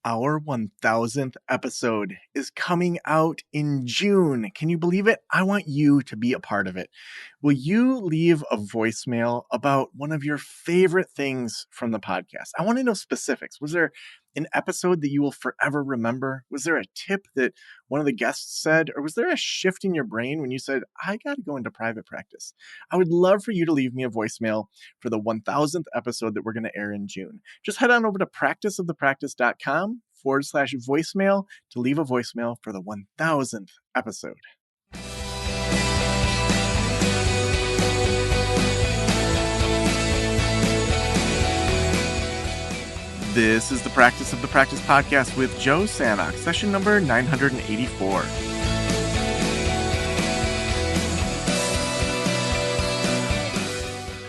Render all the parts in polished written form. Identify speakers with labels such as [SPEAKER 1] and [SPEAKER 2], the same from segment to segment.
[SPEAKER 1] Our 1000th episode is coming out in June. Can you believe it? I want you to be a part of it. Will you leave a voicemail about one of your favorite things from the podcast? I want to know specifics. Was there an episode that you will forever remember? Was there a tip that one of the guests said? Or was there a shift in your brain when you said, I got to go into private practice? I would love for you to leave me a voicemail for the 1000th episode that we're going to air in June. Just head on over to practiceofthepractice.com/voicemail to leave a voicemail for the 1000th episode. This is the Practice of the Practice podcast with Joe Sanok, session number 984.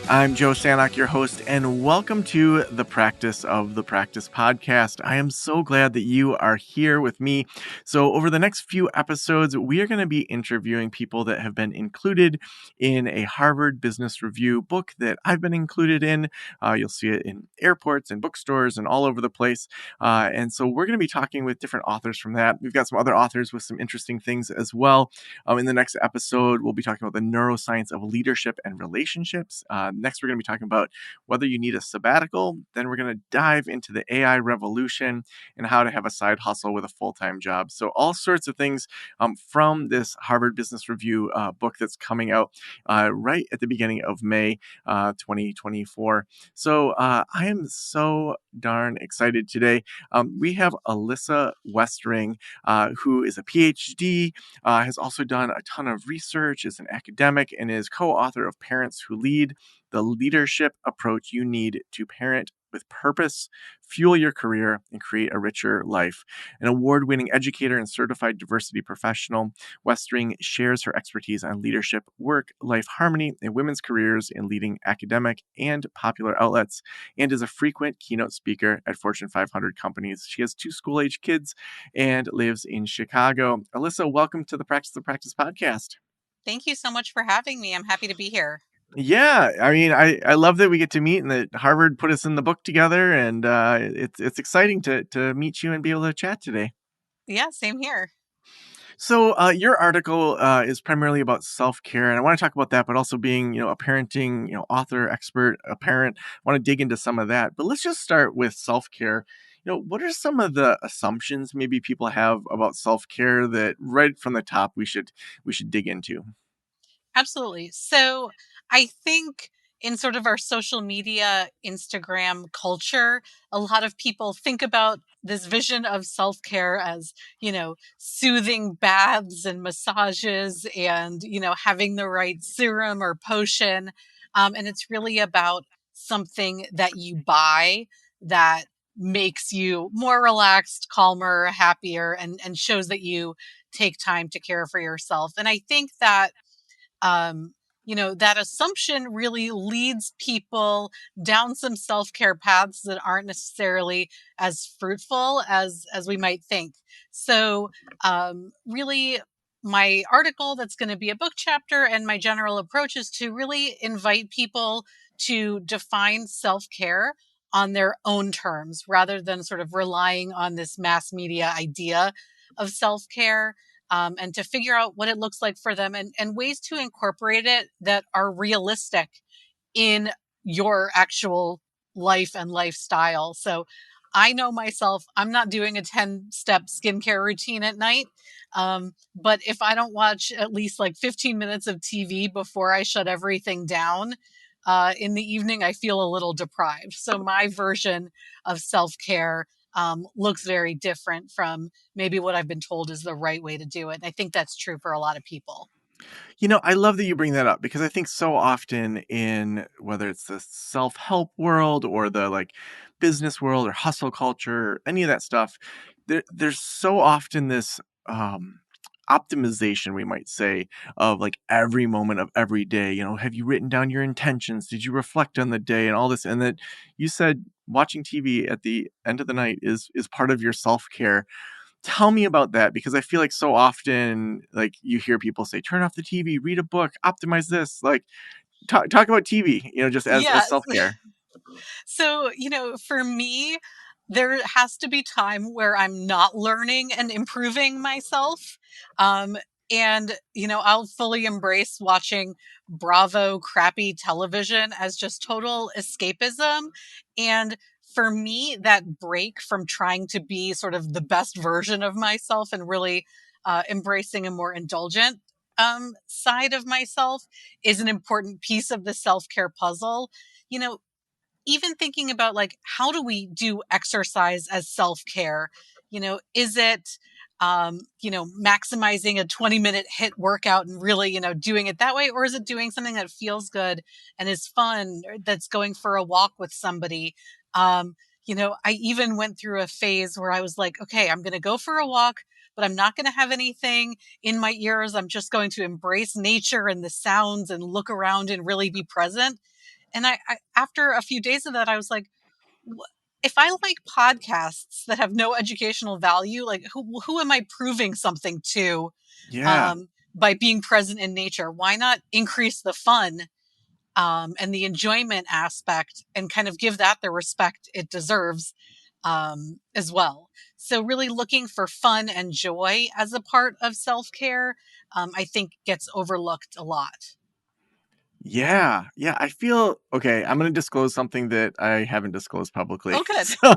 [SPEAKER 1] I'm Joe Sanok, your host, and welcome to the Practice of the Practice podcast. I am so glad that you are here with me. So over the next few episodes, we are going to be interviewing people that have been included in a Harvard Business Review book that I've been included in. You'll see it in airports and bookstores and all over the place. And so we're going to be talking with different authors from that. We've got some other authors with some interesting things as well. In the next episode, we'll be talking about the neuroscience of leadership and relationships. Next, we're going to be talking about whether you need a sabbatical. Then we're going to dive into the AI revolution and how to have a side hustle with a full-time job. So all sorts of things from this Harvard Business Review book that's coming out right at the beginning of May 2024. So I am so darn excited today. We have Alyssa Westring, who is a PhD, has also done a ton of research, is an academic, and is co-author of Parents Who Lead: The Leadership Approach You Need to Parent with Purpose, Fuel Your Career, and Create a Richer Life. An award-winning educator and certified diversity professional, Westring shares her expertise on leadership, work-life harmony, and women's careers in leading academic and popular outlets, and is a frequent keynote speaker at Fortune 500 companies. She has 2 school-age kids and lives in Chicago. Alyssa, welcome to the Practice of Practice podcast.
[SPEAKER 2] Thank you so much for having me. I'm happy to be here.
[SPEAKER 1] Yeah, I mean, I love that we get to meet and that Harvard put us in the book together, and it's exciting to meet you and be able to chat today.
[SPEAKER 2] Yeah, same here.
[SPEAKER 1] So your article is primarily about self-care, and I want to talk about that, but also being, a parenting, author, expert, a parent. I want to dig into some of that, but let's just start with self-care. What are some of the assumptions maybe people have about self-care that right from the top we should dig into?
[SPEAKER 2] Absolutely. So I think in sort of our social media, Instagram culture, a lot of people think about this vision of self-care as, soothing baths and massages and, having the right serum or potion. And it's really about something that you buy that makes you more relaxed, calmer, happier, and shows that you take time to care for yourself. And I think that um, that assumption really leads people down some self-care paths that aren't necessarily as fruitful as we might think. So really my article that's going to be a book chapter and my general approach is to really invite people to define self-care on their own terms rather than sort of relying on this mass media idea of self-care, and to figure out what it looks like for them and ways to incorporate it that are realistic in your actual life and lifestyle. So I know myself, I'm not doing a 10-step skincare routine at night. But if I don't watch at least like 15 minutes of TV before I shut everything down in the evening, I feel a little deprived. So my version of self-care looks very different from maybe what I've been told is the right way to do it. And I think that's true for a lot of people.
[SPEAKER 1] I love that you bring that up because I think so often in whether it's the self-help world or the business world or hustle culture, any of that stuff, there's so often this optimization, we might say, of every moment of every day. Have you written down your intentions? Did you reflect on the day and all this? And that you said watching TV at the end of the night is part of your self-care. Tell me about that, because I feel like so often, you hear people say, turn off the TV, read a book, optimize this. Talk about TV, just as
[SPEAKER 2] Yes.
[SPEAKER 1] self-care.
[SPEAKER 2] So, for me, there has to be time where I'm not learning and improving myself. Um, and, I'll fully embrace watching Bravo crappy television as just total escapism. And for me, that break from trying to be sort of the best version of myself and really embracing a more indulgent side of myself is an important piece of the self care puzzle. You know, even thinking about like how do we do exercise as self-care, is it maximizing a 20-minute hit workout and really doing it that way, or is it doing something that feels good and is fun, or that's going for a walk with somebody. um I even went through a phase where I was like, okay, I'm going to go for a walk, but I'm not going to have anything in my ears. I'm just going to embrace nature and the sounds and look around and really be present. And I after a few days of that, I was like, if I like podcasts that have no educational value, like who am I proving something to
[SPEAKER 1] Yeah.
[SPEAKER 2] by being present in nature? Why not increase the fun and the enjoyment aspect and kind of give that the respect it deserves as well? So really looking for fun and joy as a part of self-care, I think gets overlooked a lot.
[SPEAKER 1] Yeah, yeah, I feel okay, I'm gonna disclose something that I haven't disclosed publicly.
[SPEAKER 2] Oh, good.
[SPEAKER 1] So,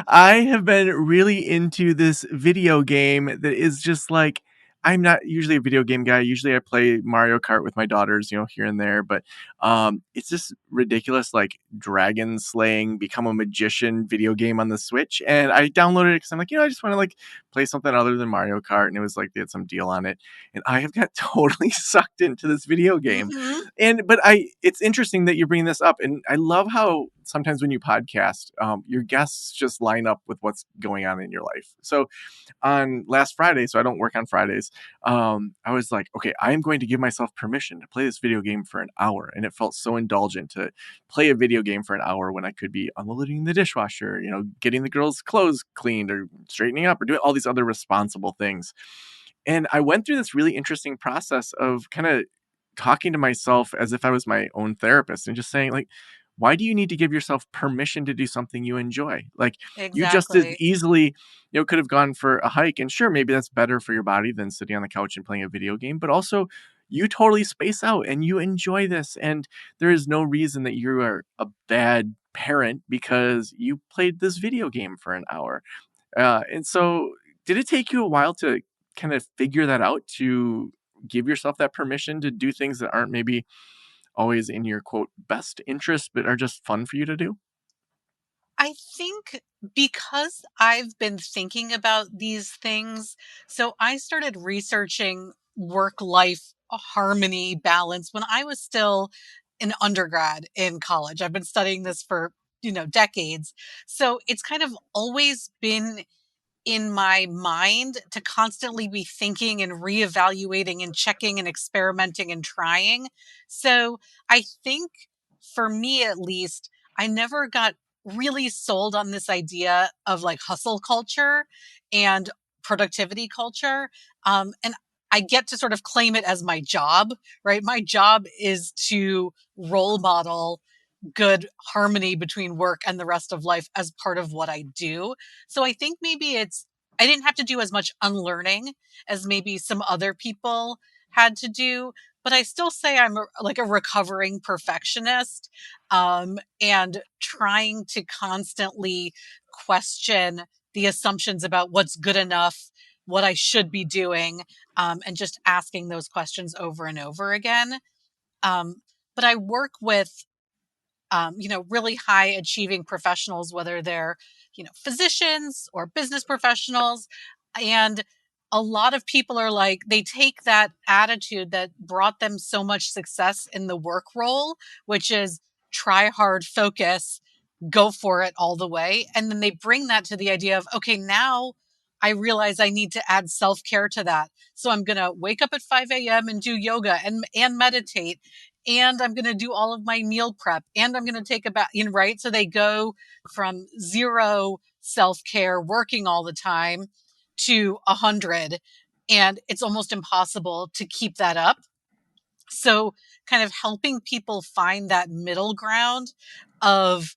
[SPEAKER 1] I have been really into this video game that is just like I'm not usually a video game guy. Usually I play Mario Kart with my daughters, here and there, but, it's this ridiculous, like, dragon slaying, become a magician video game on the Switch, and I downloaded it because 'cause I'm like, I just wanna, like, play something other than Mario Kart, and it was like they had some deal on it, and I have got totally sucked into this video game.
[SPEAKER 2] Hmm.
[SPEAKER 1] But it's interesting that you're bringing this up, and I love how sometimes when you podcast, your guests just line up with what's going on in your life. So on last Friday, so I don't work on Fridays, I was like, okay, I am going to give myself permission to play this video game for an hour, and it felt so indulgent to play a video game for an hour when I could be unloading the dishwasher, getting the girls' clothes cleaned, or straightening up, or doing all these other responsible things. And I went through this really interesting process of kind of talking to myself as if I was my own therapist and just saying, like, why do you need to give yourself permission to do something you enjoy? Like, you just as
[SPEAKER 2] Exactly.
[SPEAKER 1] easily, could have gone for a hike, and sure, maybe that's better for your body than sitting on the couch and playing a video game, but also you totally space out and you enjoy this. And there is no reason that you are a bad parent because you played this video game for an hour. And so, did it take you a while to kind of figure that out, to give yourself that permission to do things that aren't maybe always in your quote best interest, but are just fun for you to do?
[SPEAKER 2] I think because I've been thinking about these things, so I started researching work life harmony balance when I was still an undergrad in college. I've been studying this for, decades. So it's kind of always been in my mind to constantly be thinking and reevaluating and checking and experimenting and trying. So I think for me at least, I never got really sold on this idea of like hustle culture and productivity culture. And I get to sort of claim it as my job, right? My job is to role model good harmony between work and the rest of life as part of what I do. So I think maybe I didn't have to do as much unlearning as maybe some other people had to do, but I still say I'm like a recovering perfectionist, and trying to constantly question the assumptions about what's good enough, what I should be doing, and just asking those questions over and over again. Um, but I work with really high achieving professionals, whether they're, physicians or business professionals. And a lot of people are like, they take that attitude that brought them so much success in the work role, which is try hard, focus, go for it all the way. And then they bring that to the idea of, okay, now I realize I need to add self care to that. So I'm going to wake up at 5 a.m. and do yoga and meditate. And I'm going to do all of my meal prep, and I'm going to take a bath, right? So they go from zero self care, working all the time, to 100. And it's almost impossible to keep that up. So kind of helping people find that middle ground of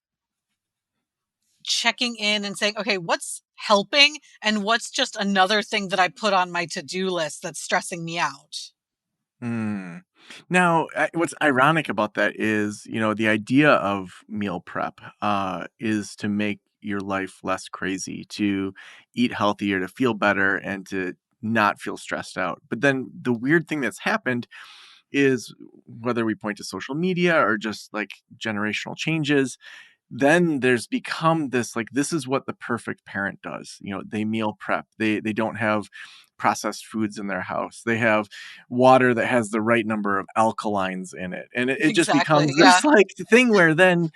[SPEAKER 2] checking in and saying, okay, what's helping and what's just another thing that I put on my to-do list that's stressing me out.
[SPEAKER 1] Mm. Now, what's ironic about that is, the idea of meal prep is to make your life less crazy, to eat healthier, to feel better, and to not feel stressed out. But then the weird thing that's happened is, whether we point to social media or just like generational changes, then there's become this, like, this is what the perfect parent does. They meal prep. They don't have processed foods in their house. They have water that has the right number of alkalines in it. And it just
[SPEAKER 2] Exactly.
[SPEAKER 1] becomes
[SPEAKER 2] Yeah.
[SPEAKER 1] this like thing where then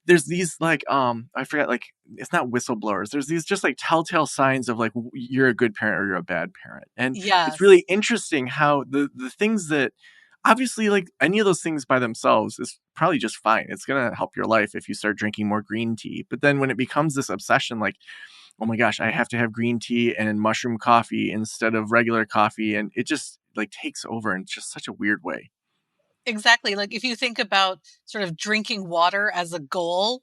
[SPEAKER 1] there's these like I forget, like, it's not whistleblowers. There's these just like telltale signs of like you're a good parent or you're a bad parent. And it's
[SPEAKER 2] Yes.
[SPEAKER 1] really interesting how the things that obviously, like, any of those things by themselves is probably just fine. It's going to help your life if you start drinking more green tea. But then when it becomes this obsession, like, oh my gosh, I have to have green tea and mushroom coffee instead of regular coffee, and it just like takes over in just such a weird way.
[SPEAKER 2] Exactly. Like if you think about sort of drinking water as a goal,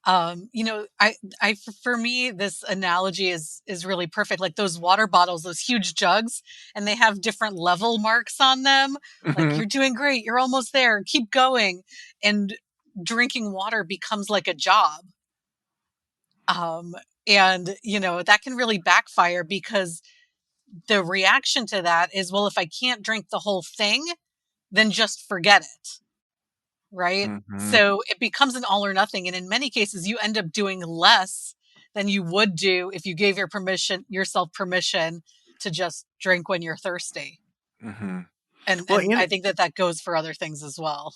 [SPEAKER 2] for me, this analogy is really perfect. Like those water bottles, those huge jugs, and they have different level marks on them. Like
[SPEAKER 1] Hmm.
[SPEAKER 2] you're doing great, you're almost there, keep going. And drinking water becomes like a job. Um, and that can really backfire because the reaction to that is, well, if I can't drink the whole thing, then just forget it. Right?
[SPEAKER 1] Hmm.
[SPEAKER 2] So it becomes an all or nothing. And in many cases, you end up doing less than you would do if you gave yourself permission to just drink when you're thirsty.
[SPEAKER 1] Hmm.
[SPEAKER 2] And
[SPEAKER 1] Well,
[SPEAKER 2] and I think that goes for other things as well.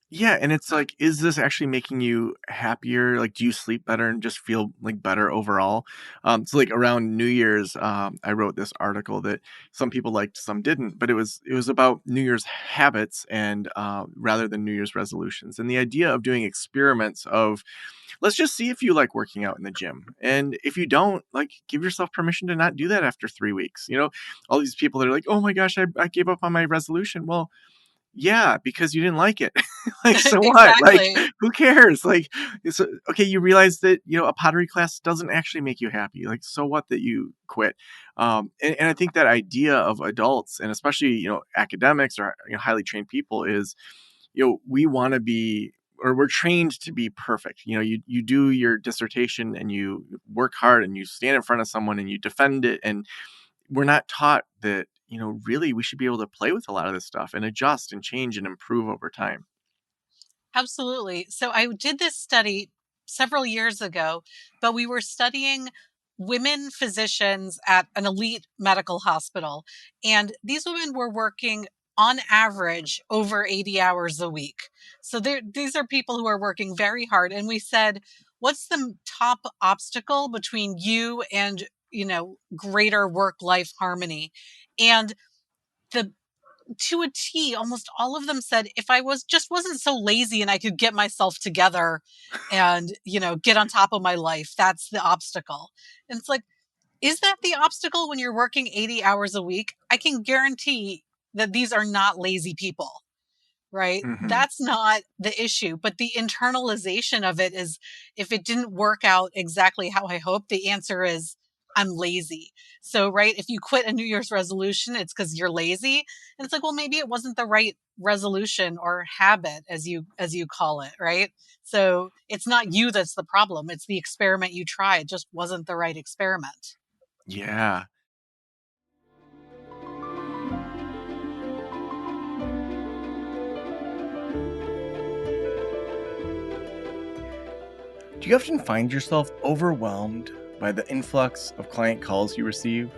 [SPEAKER 1] yeah, and it's like, is this actually making you happier? Like, do you sleep better and just feel like better overall? So like around New Year's, I wrote this article that some people liked, some didn't, but it was about New Year's habits and rather than New Year's resolutions, and the idea of doing experiments of, let's just see if you like working out in the gym, and if you don't, like, give yourself permission to not do that after 3 weeks. All these people that are like, oh my gosh, I gave up on my resolution. Well, yeah, because you didn't like it. Like, so what? Like,
[SPEAKER 2] Exactly.
[SPEAKER 1] who cares? Like, it's okay. You realize that a pottery class doesn't actually make you happy. Like, so what that you quit? And I think that idea of adults, and especially academics or highly trained people, is we want to be, or we're trained to be perfect. You do your dissertation and you work hard and you stand in front of someone and you defend it, and we're not taught that, really we should be able to play with a lot of this stuff and adjust and change and improve over time.
[SPEAKER 2] Absolutely. So I did this study several years ago, but we were studying women physicians at an elite medical hospital. And these women were working on average over 80 hours a week. So these are people who are working very hard. And we said, what's the top obstacle between you and, greater work life harmony? And the to a T, almost all of them said if I wasn't so lazy and I could get myself together and, get on top of my life, that's the obstacle. And it's like, is that the obstacle when you're working 80 hours a week? I can guarantee that these are not lazy people, right?
[SPEAKER 1] Hmm.
[SPEAKER 2] That's not the issue. But the internalization of it is, if it didn't work out exactly how I hoped, the answer is I'm lazy. So, right, if you quit a New Year's resolution, it's because you're lazy. And it's like, well, maybe it wasn't the right resolution or habit, as you call it, right? So it's not you that's the problem. It's the experiment you tried. It just wasn't the right experiment.
[SPEAKER 1] Yeah. Do you often find yourself overwhelmed by the influx of client calls you receive?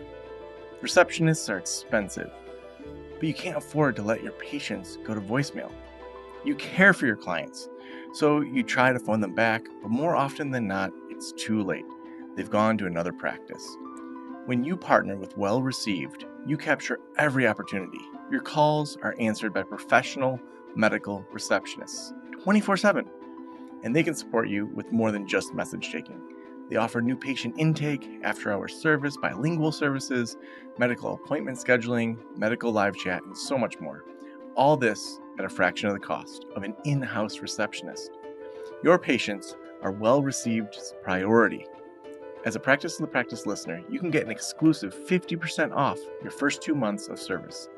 [SPEAKER 1] Receptionists are expensive, but you can't afford to let your patients go to voicemail. You care for your clients, so you try to phone them back, but more often than not, it's too late. They've gone to another practice. When you partner with Well Received, you capture every opportunity. Your calls are answered by professional medical receptionists 24/7, and they can support you with more than just message taking. They offer new patient intake, after hours service, bilingual services, medical appointment scheduling, medical live chat, and so much more. All this at a fraction of the cost of an in house receptionist. Your patients are well received priority. As a Practice of the Practice listener, you can get an exclusive 50% off your first 2 months of service.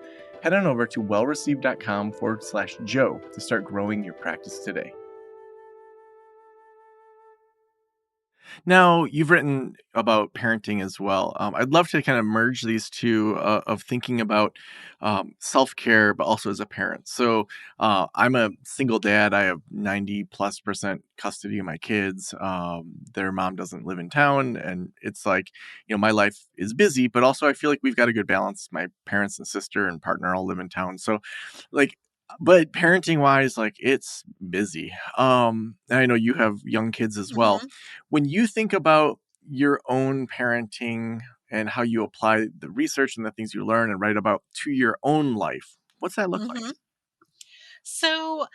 [SPEAKER 1] Head on over to wellreceived.com/Joe to start growing your practice today. Now, you've written about parenting as well. I'd love to kind of merge these two of thinking about self care, but also as a parent. So, I'm a single dad. I have 90+% custody of my kids. Their mom doesn't live in town. And it's like, my life is busy, but also I feel like we've got a good balance. My parents and sister and partner all live in town. So, like, but parenting wise, like it's busy. And I know you have young kids as well.
[SPEAKER 2] Hmm.
[SPEAKER 1] When you think about your own parenting and how you apply the research and the things you learn and write about to your own life, what's that look like?
[SPEAKER 2] Hmm. So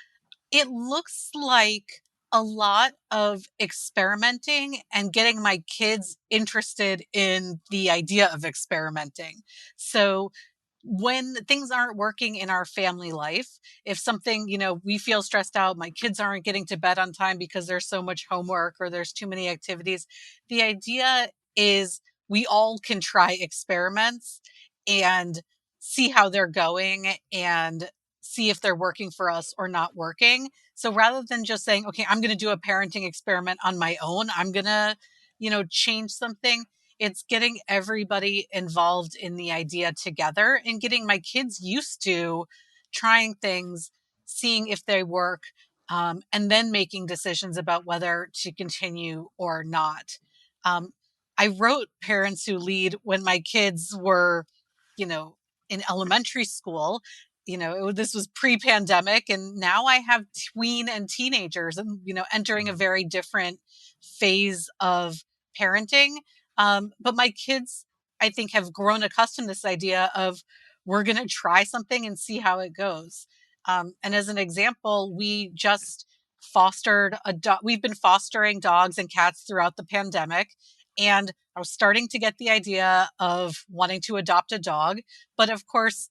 [SPEAKER 2] it looks like a lot of experimenting and getting my kids interested in the idea of experimenting. So when things aren't working in our family life, if something, we feel stressed out, my kids aren't getting to bed on time because there's so much homework or there's too many activities, the idea is we all can try experiments and see how they're going and see if they're working for us or not working. So rather than just saying, okay, I'm going to do a parenting experiment on my own, I'm going to, change something. It's getting everybody involved in the idea together and getting my kids used to trying things, seeing if they work, and then making decisions about whether to continue or not. Um, I wrote Parents Who Lead when my kids were, you know, in elementary school. This was pre-pandemic, and now I have tween and teenagers, and entering a very different phase of parenting. But my kids, I think, have grown accustomed to this idea of we're going to try something and see how it goes. And as an example, we just fostered a dog. We've been fostering dogs and cats throughout the pandemic. And I was starting to get the idea of wanting to adopt a dog. But of course,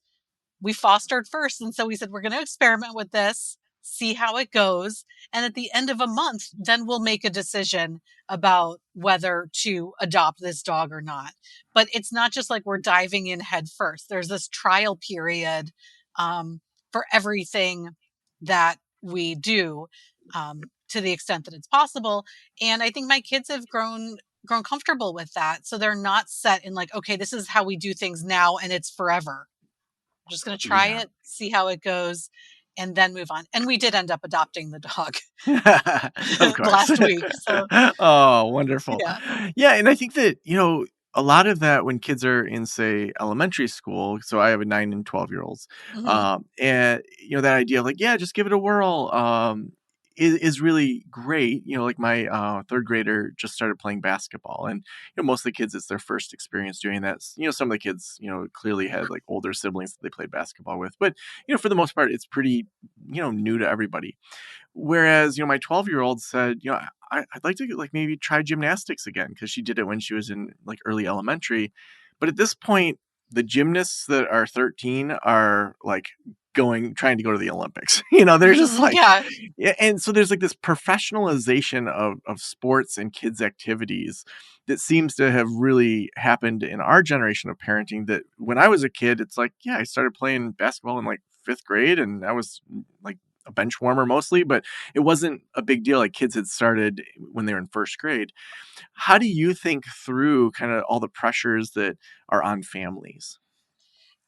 [SPEAKER 2] we fostered first. And so we said, we're going to experiment with this, see how it goes. And at the end of a month, then we'll make a decision about whether to adopt this dog or not. But it's not just like we're diving in head first. There's this trial period for everything that we do, to the extent that it's possible. And I think my kids have grown comfortable with that. So they're not set in like, okay, this is how we do things now and it's forever. I'm just going to try
[SPEAKER 1] Yeah.
[SPEAKER 2] it, see how it goes, and then move on. And we did end up adopting the dog
[SPEAKER 1] Of course.
[SPEAKER 2] last week. So,
[SPEAKER 1] Oh, wonderful.
[SPEAKER 2] yeah.
[SPEAKER 1] Yeah, and I think that, a lot of that when kids are in, say, elementary school, so I have a 9 and 12-year-olds,
[SPEAKER 2] Hmm.
[SPEAKER 1] and, that idea of like, yeah, just give it a whirl, is really great. Like my 3rd grader just started playing basketball, and most of the kids, it's their first experience doing that. Some of the kids, clearly had like older siblings that they played basketball with, but for the most part, it's pretty, new to everybody. Whereas, my 12-year-old said, I'd like to like maybe try gymnastics again because she did it when she was in like early elementary. But at this point, the gymnasts that are 13 are like trying to go to the Olympics. They're just
[SPEAKER 2] Hmm.
[SPEAKER 1] like,
[SPEAKER 2] Yeah.
[SPEAKER 1] yeah. And so there's like this professionalization of sports and kids' activities that seems to have really happened in our generation of parenting. That when I was a kid, it's like, yeah, I started playing basketball in like 5th grade, and I was like a bench warmer mostly, but it wasn't a big deal. Like kids had started when they were in 1st grade. How do you think through kind of all the pressures that are on families?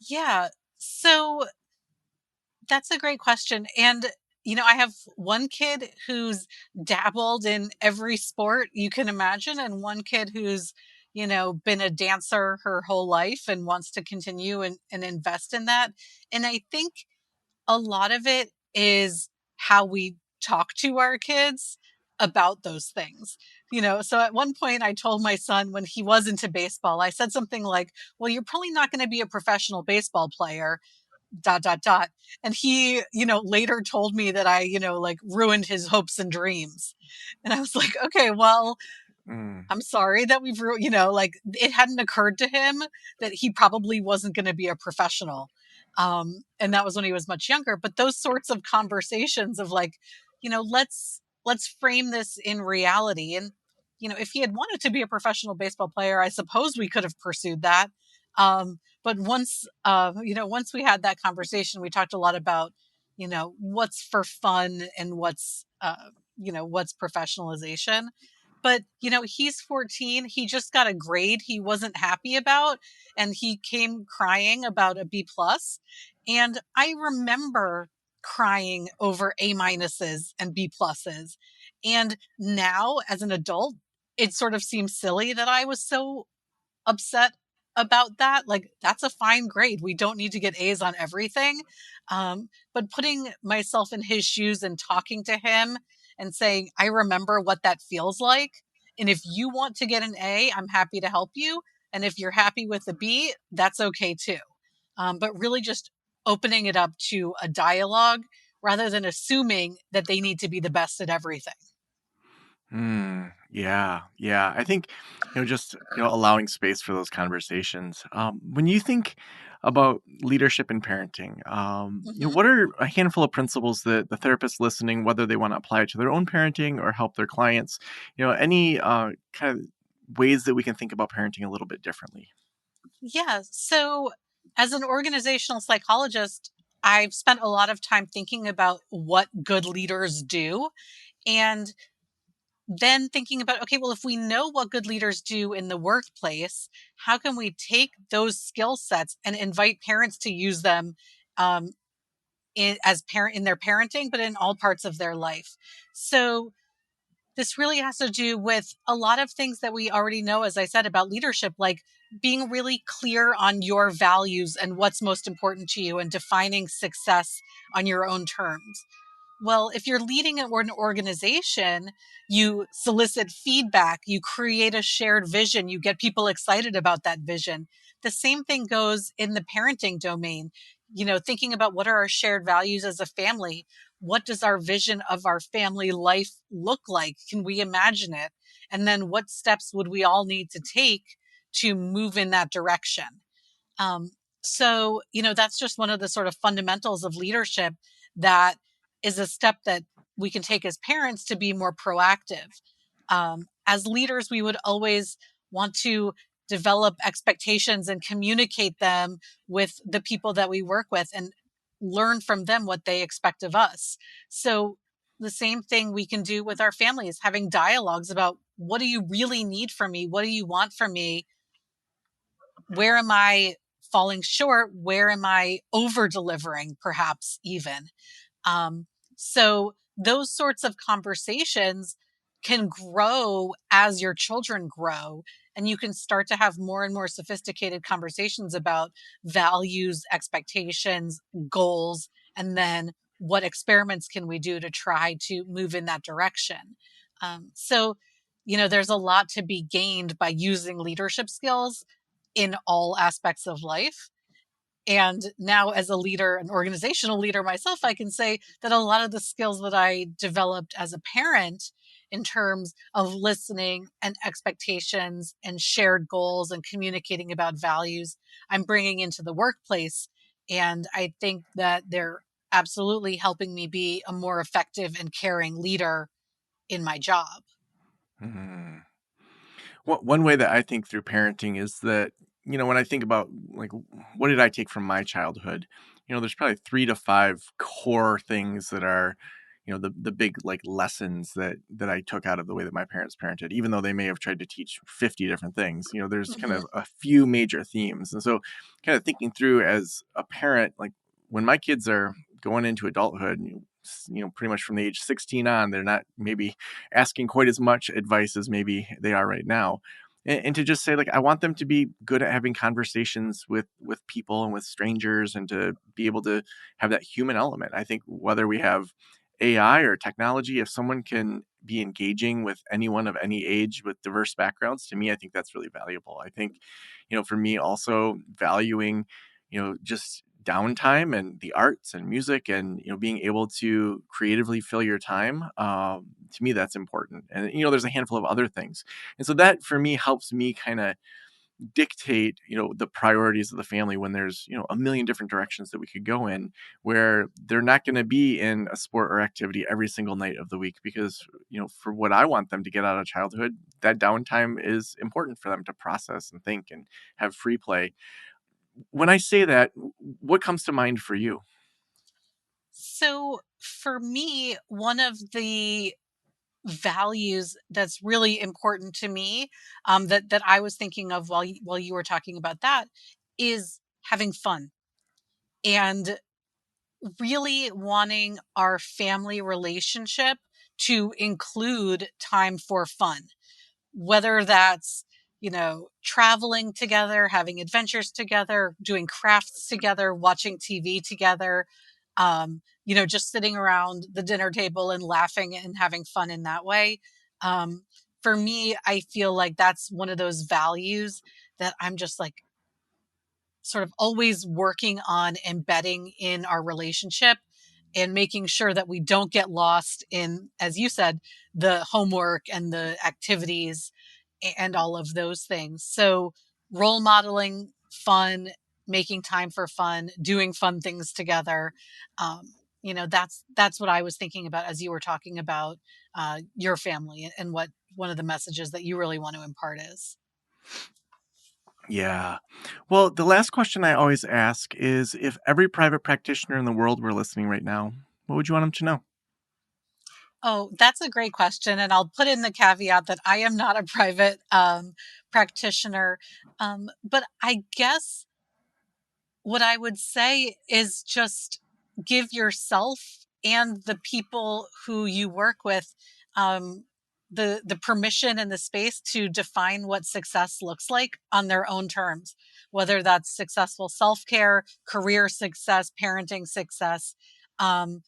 [SPEAKER 2] Yeah. So that's a great question. And, I have one kid who's dabbled in every sport you can imagine, and one kid who's, been a dancer her whole life and wants to continue and invest in that. And I think a lot of it is how we talk to our kids about those things. So at one point I told my son when he was into baseball, I said something like, well, you're probably not going to be a professional baseball player, dot, dot, dot. And he, later told me that I, like ruined his hopes and dreams. And I was like, okay, well,
[SPEAKER 1] Mm.
[SPEAKER 2] I'm sorry that we've, like it hadn't occurred to him that he probably wasn't going to be a professional. And that was when he was much younger. But those sorts of conversations of like, let's let's frame this in reality. And, if he had wanted to be a professional baseball player, I suppose we could have pursued that. But once we had that conversation, we talked a lot about, what's for fun and what's professionalization. But, he's 14. He just got a grade he wasn't happy about, and he came crying about a B plus. And I remember crying over A minuses and B pluses. And now, as an adult, it sort of seems silly that I was so upset about that. Like, that's a fine grade. We don't need to get A's on everything. But putting myself in his shoes and talking to him and saying, I remember what that feels like. And if you want to get an A, I'm happy to help you. And if you're happy with a B, that's okay too. But really just opening it up to a dialogue rather than assuming that they need to be the best at everything.
[SPEAKER 1] Yeah, yeah. I think, just, allowing space for those conversations. When you think about leadership in parenting,
[SPEAKER 2] Mhm.
[SPEAKER 1] what are a handful of principles that the therapist listening, whether they want to apply it to their own parenting or help their clients, any kind of ways that we can think about parenting a little bit differently?
[SPEAKER 2] Yeah. So, as an organizational psychologist, I've spent a lot of time thinking about what good leaders do. And then thinking about, okay, well, if we know what good leaders do in the workplace, how can we take those skill sets and invite parents to use them um, as parent in their parenting, but in all parts of their life? So, this really has to do with a lot of things that we already know, as I said, about leadership, like being really clear on your values and what's most important to you and defining success on your own terms. Well, if you're leading an organization, you solicit feedback, you create a shared vision, you get people excited about that vision. The same thing goes in the parenting domain. Thinking about what are our shared values as a family? What does our vision of our family life look like? Can we imagine it? And then what steps would we all need to take to move in that direction? Um, that's just one of the sort of fundamentals of leadership that is a step that we can take as parents to be more proactive. As leaders, we would always want to develop expectations and communicate them with the people that we work with and learn from them what they expect of us. So, the same thing we can do with our families, having dialogues about what do you really need from me? What do you want from me? Where am I falling short? Where am I over delivering, perhaps even? Um, so those sorts of conversations can grow as your children grow. And you can start to have more and more sophisticated conversations about values, expectations, goals, and then what experiments can we do to try to move in that direction. There's a lot to be gained by using leadership skills in all aspects of life. And now, as a leader, an organizational leader myself, I can say that a lot of the skills that I developed as a parent in terms of listening and expectations and shared goals and communicating about values, I'm bringing into the workplace. And I think that they're absolutely helping me be a more effective and caring leader in my job.
[SPEAKER 1] Mhm. One way that I think through parenting is that, when I think about like what did I take from my childhood, there's probably 3 to 5 core things that are, the big like lessons that I took out of the way that my parents parented, even though they may have tried to teach 50 different things. There's kind
[SPEAKER 2] Hmm.
[SPEAKER 1] of a few major themes. And so kind of thinking through as a parent, like when my kids are going into adulthood, pretty much from the age 16 on, they're not maybe asking quite as much advice as maybe they are right now. And to just say like I want them to be good at having conversations with people and with strangers and to be able to have that human element. I think whether we have AI or technology, if someone can be engaging with anyone of any age with diverse backgrounds, to me, I think that's really valuable. I think, for me also valuing, just downtime and the arts and music and, being able to creatively fill your time. To me, that's important. And, there's a handful of other things. And so that for me helps me kind of dictate, the priorities of the family when there's, a million different directions that we could go in, where they're not going to be in a sport or activity every single night of the week because, for what I want them to get out of childhood, that downtime is important for them to process and think and have free play. When I say that, what comes to mind for you?
[SPEAKER 2] So for me, one of the values that's really important to me, that I was thinking of while you were talking about that, is having fun and really wanting our family relationship to include time for fun, whether that's, traveling together, having adventures together, doing crafts together, watching TV together, just sitting around the dinner table and laughing and having fun in that way. Um, for me, I feel like that's one of those values that I'm just like sort of always working on embedding in our relationship and making sure that we don't get lost in, as you said, the homework and the activities and all of those things. So role modeling fun, making time for fun, doing fun things together. That's what I was thinking about as you were talking about your family and what one of the messages that you really want to impart is.
[SPEAKER 1] Yeah. Well, the last question I always ask is, if every private practitioner in the world were listening right now, what would you want them to know?
[SPEAKER 2] Oh, that's a great question. And I'll put in the caveat that I am not a private practitioner. But I guess what I would say is just give yourself and the people who you work with um, the permission and the space to define what success looks like on their own terms, whether that's successful self-care, career success, parenting success. Um,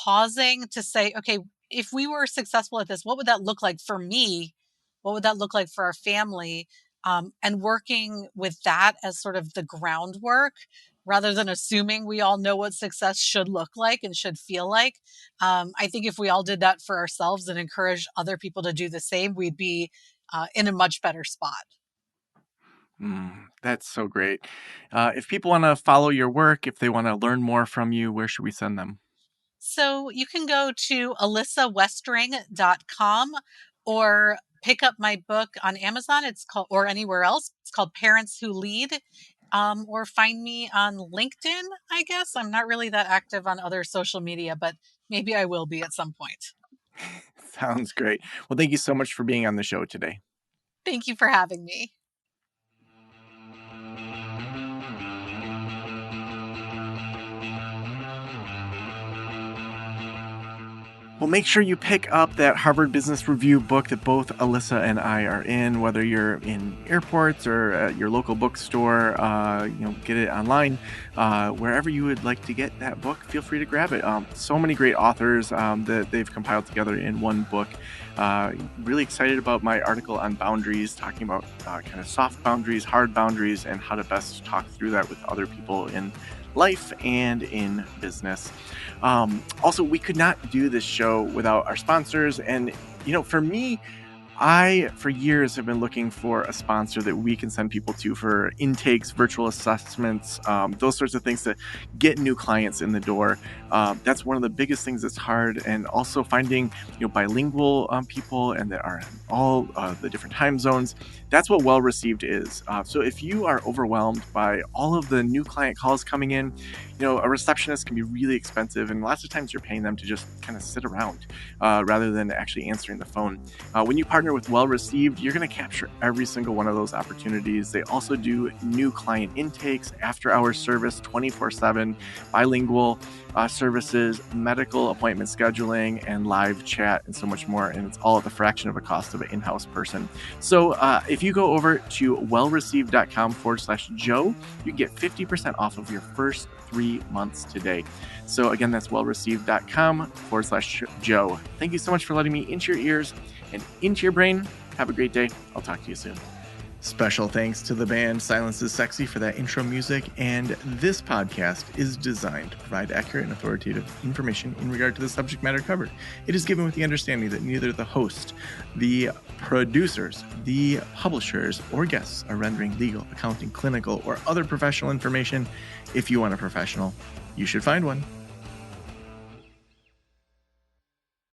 [SPEAKER 2] Pausing to say, okay, if we were successful at this, what would that look like for me? What would that look like for our family? And working with that as sort of the groundwork rather than assuming we all know what success should look like and should feel like. I think if we all did that for ourselves and encouraged other people to do the same, we'd be in a much better spot.
[SPEAKER 1] That's so great. If people want to follow your work, if they want to learn more from you, where should we send them?
[SPEAKER 2] So you can go to alyssawestring.com or pick up my book on Amazon. It's called, or anywhere else. It's called Parents Who Lead. Or find me on LinkedIn, I guess. I'm not really that active on other social media, but maybe I will be at some point.
[SPEAKER 1] Sounds great. Well, thank you so much for being on the show today.
[SPEAKER 2] Thank you for having me.
[SPEAKER 1] Well, make sure you pick up that Harvard Business Review book that both Alyssa and I are in, whether you're in airports or at your local bookstore. Get it online. Wherever you would like to get that book, feel free to grab it. So many great authors that they've compiled together in one book. Really excited about my article on boundaries, talking about kind of soft boundaries, hard boundaries, and how to best talk through that with other people in life and in business. Also, we could not do this show without our sponsors. And, for me, I, for years, have been looking for a sponsor that we can send people to for intakes, virtual assessments, those sorts of things to get new clients in the door. That's one of the biggest things that's hard. And also finding, bilingual people and that are in all the different time zones. That's what Well Received is. So if you are overwhelmed by all of the new client calls coming in, a receptionist can be really expensive. And lots of times you're paying them to just kind of sit around rather than actually answering the phone. When you partner with Well Received, you're going to capture every single one of those opportunities. They also do new client intakes, after-hours service, 24/7, bilingual services, medical appointment scheduling, and live chat, and so much more. And it's all at the fraction of a cost of an in-house person. So if you go over to wellreceived.com/Joe, you can get 50% off of your first 3 months today. So again, that's wellreceived.com/Joe. Thank you so much for letting me into your ears and into your brain. Have a great day. I'll talk to you soon. Special thanks to the band Silence is Sexy for that intro music, and this podcast is designed to provide accurate and authoritative information in regard to the subject matter covered. It is given with the understanding that neither the host, the producers, the publishers, or guests are rendering legal, accounting, clinical, or other professional information. If you want a professional, you should find one.